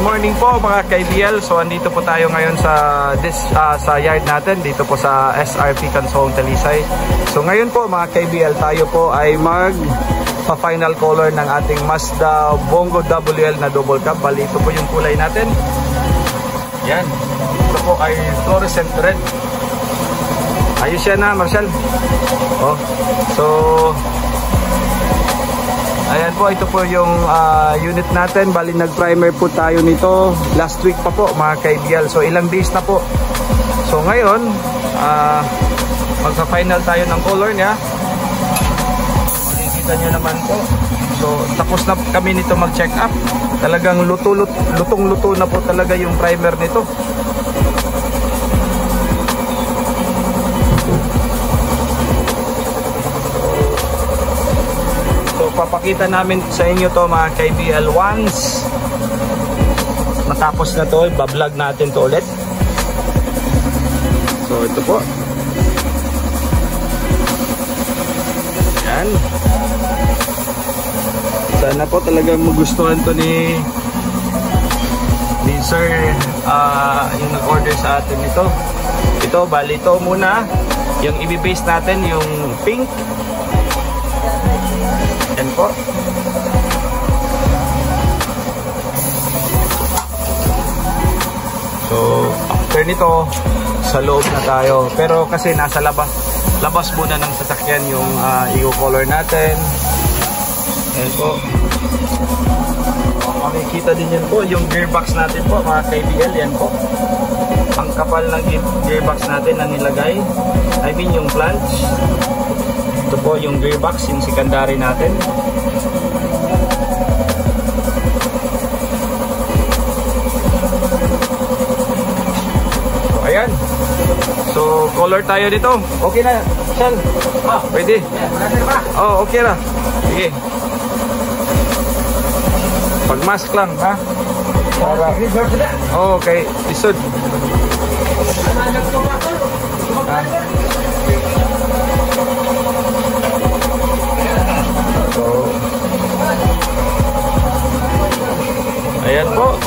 morning po mga KBL. So andito po tayo ngayon sa yard natin dito po sa SRP Kansong Talisay. So ngayon po mga KBL, tayo po ay pa-final color ng ating Mazda Bongo WL na double cab. Bali ito po yung kulay natin. Yan. Ito po ay fluorescent red. Ayos yan na, Marshall. Oh. So ayan po, ito po yung unit natin. Bali nag-primer po tayo nito last week pa po mga KBL. So ilang days na po. So ngayon magpa-final tayo ng color niya. Makikita nyo naman po. So tapos na kami nito mag-check up. Talagang lutong-luto na po talaga yung primer nito. Papakita namin sa inyo to mga KBL once matapos na to, bablog natin to ulit. So ito po, yan. Sana po talagang magustuhan to ni sir, yung nag-order sa atin ito. Ito, bali ito muna yung i-base natin, yung pink. Yan po. So after nito, sa loob na tayo. Pero kasi nasa labas muna ng sasakyan yung i-color natin. Yan po. Makikita din yan po yung gearbox natin po mga KBL. Yan po, ang kapal ng gearbox natin na nilagay, I mean yung flange. Ito po yung gearbox, yung secondary natin. So ayan. So color tayo dito. Okay na, Shell? Pwede? Oh, okay na. Sige. Pag-mask lang, ha? Oh, okay. Isod. So, ayan po.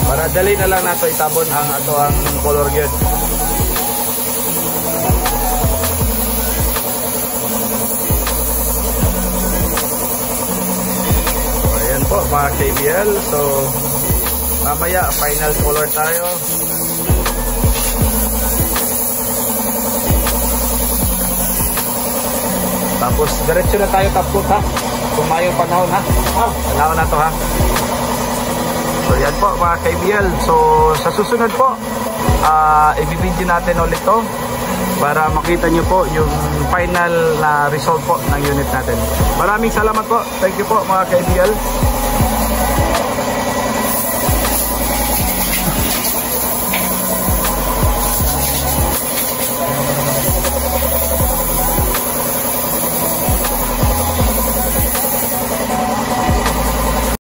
Para dali na lang nato itabon ang ato ang color gear. So, ayan po mga KBL. So mamaya final color tayo. Tapos diretso na tayo tapos, ha? Kung mayong panahon, ha? Panahon na to, ha? So yan po mga KBL. So sa susunod po, i-video natin ulit to para makita nyo po yung final na result po ng unit natin. Maraming salamat po. Thank you po mga KBL.